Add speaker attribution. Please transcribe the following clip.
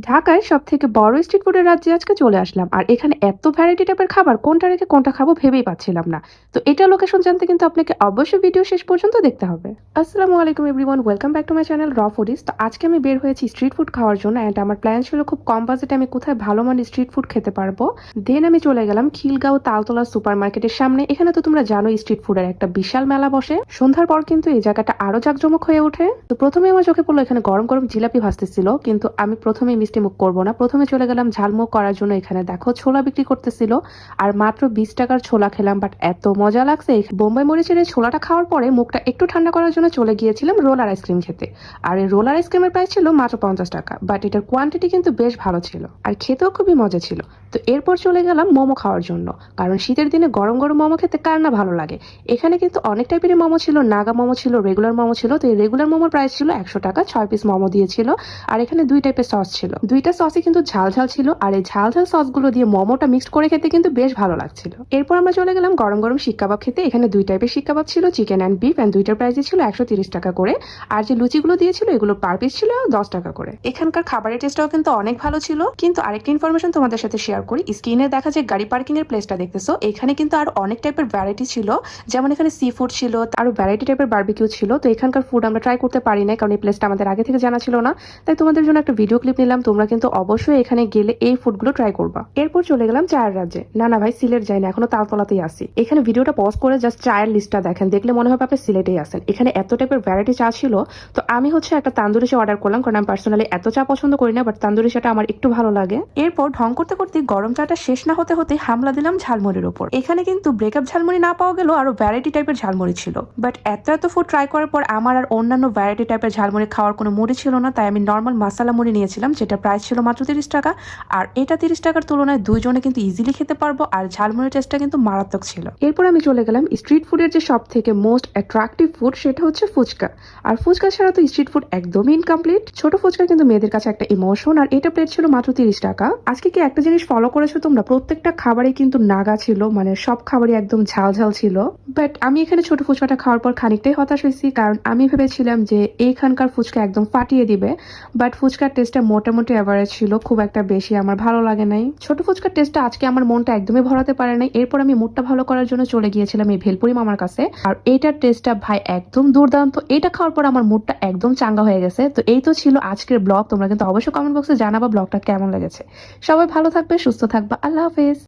Speaker 1: ঢাকায় সবথেকে বড় স্ট্রিট ফুডের রাজ্যে আজকে চলে আসলাম। আর এখানে এত ভ্যারাইটি টাইপের খাবার কোনটা রেখে কোনটা খাবো ভেবেই পাচ্ছিলাম না। তো এটা লোকেশন জানতে কিন্তু আপনাকে অবশ্যই ভিডিও শেষ পর্যন্ত দেখতে হবে। আসসালামু আলাইকুম everyone, welcome back to my channel র ফুডিজ। তো আজকে আমি বের হয়েছি স্ট্রিট ফুড খাওয়ার জন্য, অ্যান্ড আমার প্ল্যান ছিল খুব কম বাজেটে আমি কোথায় ভালো মানের স্ট্রিট ফুড খেতে পারবো। দেন আমি চলে গেলাম খিলগাঁও তালতলা সুপার মার্কেটের সামনে। এখানে তো তোমরা জানো স্ট্রিট ফুডের একটা বিশাল মেলা বসে। সন্ধ্যার পর কিন্তু এই জায়গাটা আরো জাঁকজমক হয়ে ওঠে। তো প্রথমে আমার চোখে পড়লো এখানে গরম গরম জিলাপি ভাসতেছিল, কিন্তু আমি প্রথমেই মিষ্টি মুখ করবো না, প্রথমে চলে গেলাম ঝালমুখ করার জন্য। এখানে দেখো ছোলা বিক্রি করতেছিল, আর মাত্র 20 টাকার ছোলা খেলাম, বাট এত মজা লাগছে। বোম্বাই মরিচের এই ছোলাটা খাওয়ার পরে মুখটা একটু ঠান্ডা করার জন্য চলে গিয়েছিলাম রোলার আইসক্রিম খেতে। আর এই রোলার আইসক্রিমের প্রাইস ছিল মাত্র 50 টাকা, বাট এটার কোয়ান্টিটি কিন্তু বেশ ভালো ছিল আর খেতেও খুবই মজা ছিল। তো এরপর চলে গেলাম মোমো খাওয়ার জন্য, কারণ শীতের দিনে গরম গরম মোমো খেতে কার না ভালো লাগে। এখানে কিন্তু অনেক টাইপের মোমো ছিল, নাগা মোমো ছিল, রেগুলার মোমো ছিল। তো এই রেগুলার মোমোর প্রাইস ছিল 100 টাকা, 6 পিস মোমো দিয়েছিল। আর এখানে 2 টাইপের সস ছিল, দুইটা সসই কিন্তু ঝাল ঝাল ছিল, আর এই ঝাল ঝাল সসগুলো দিয়ে মোমোটা মিক্সড করে খেতে কিন্তু বেশ ভালো লাগছিল। এরপর আমরা চলে গেলাম গরম গরম শিক কাবাব খেতে। এখানে 2 টাইপের শিক কাবাব ছিল, চিকেন অ্যান্ড বিফ, অ্যান্ড দুইটার প্রাইসই ছিল 130 টাকা করে। আর যে লুচিগুলো দিয়েছিল এগুলো পার পিস ছিল 10 টাকা করে। এখানকার খাবারের টেস্টটাও কিন্তু অনেক ভালো ছিল। কিন্তু আরেকটা ইনফরমেশন তোমাদের সাথে শেয়ার করি, স্ক্রিনে দেখা যায় গাড়ি পার্কিং এর প্লেসটা দেখতেছো, এখানে কিন্তু আর অনেক টাইপের ভ্যারাইটি ছিল। যেমন এখানে সি ফুড ছিল, আরো ভ্যারাইটি টাইপের বারবিকিউ ছিল। তো এখানকার ফুড আমরা ট্রাই করতে পারি না, কারণ এই প্লেসটা আমাদের আগে থেকে জানা ছিল না। তাই তোমাদের জন্য একটা ভিডিও ক্লিপ নিলাম, তোমরা কিন্তু অবশ্যই এখানে গেলে এই ফুডগুলো ট্রাই করবা। এরপর চলে গেলাম চায়ের রাজ্যে। না না ভাই, সিলেট যাই না, এখনো তালতলাতেই আসি। এখানে ভিডিওটা পজ করে জাস্ট চায়ের লিস্টটা দেখেন, দেখলে মনে হবে আপনি সিলেটেই আসেন। এখানে এত টাইপের ভ্যারাইটি চা ছিল। তো আমি একটা তান্দুরি চা অর্ডার করলাম, কারণ আমি পার্সোনালি এত চা পছন্দ করি না, বাট তান্দুরি চাটা আমার একটু ভালো লাগে। এরপর ঢং করতে করতে গরম চাটা শেষ না হতে হতে হামলা দিলাম ঝালমুড়ির উপর। এখানে কিন্তু ব্রেকআপ ঝালমুড়ি না পাওয়া গেল, আরো ভ্যারাইটি টাইপের ঝালমুড়ি ছিল। বাট এত এত ফুড ট্রাই করার পর আমার আর অন্যান্য ভ্যারাইটি টাইপের ঝালমুড়ি খাওয়ার কোনো মুড়ি ছিল না। তাই আমি নর্মাল মাসালা মুড়ি নিয়েছিলাম, যেটা প্রাইস ছিল মাত্র 30 টাকা। আর এটা 30 টাকার তুলনায় দুইজনে কিন্তু ইজিলি খেতে পারবো, আর ঝালমুড়ির টেস্টটা কিন্তু মারাত্মক ছিল। এরপর আমি চলে গেলাম স্ট্রিট ফুডের যে সব থেকে মোস্ট অ্যাট্রাকটিভ ফুড, সেটা হচ্ছে ফুচকা। আর ফুচকা ছাড়া তো স্ট্রিট ফুড একদমই ইনকমপ্লিট। ছোট ফুচকা কিন্তু মেয়েদের কাছে একটা ইমোশন, আর এটা প্লেট ছিল মাত্র 30 টাকা। আজকে কি একটা জিনিস ফলো করেছো তোমরা, প্রত্যেকটা খাবারই কিন্তু নাগা ছিল, মানে সব খাবারই একদম ঝাল ঝাল ছিল। বাট আমি এখানে ছোট ফুচকাটা খাওয়ার পর খানিকটাই হতাশ হয়েছি, কারণ আমি ভেবেছিলাম যে এইখানকার ফুচকা একদম ফাটিয়ে দিবে। বাট ফুচকার টেস্টটা মোটামুটি এভারেজ ছিল, খুব একটা বেশি আমার ভালো লাগে নাই। ছোট ফুচকার টেস্টটা আজকে আমার মনটা একদমই ভরাতে পারে নাই। এরপর আমি মুডটা ভালো করার জন্য চলে গিয়েছিলাম এই ভেলপুরি মামার কাছে। আর এইটার টেস্টটা ভাই একদম দুর্দান্ত। এটা খাওয়ার পর আমার মুডটা একদম চাঙ্গা হয়ে গেছে। তো এই তো ছিল আজকের ব্লগ। তোমরা কিন্তু অবশ্যই কমেন্ট বক্সে জানাবা ব্লগটা কেমন লেগেছে। সবাই ভালো থাকবে, সুস্থ থাকবা, আল্লাহ হাফেজ।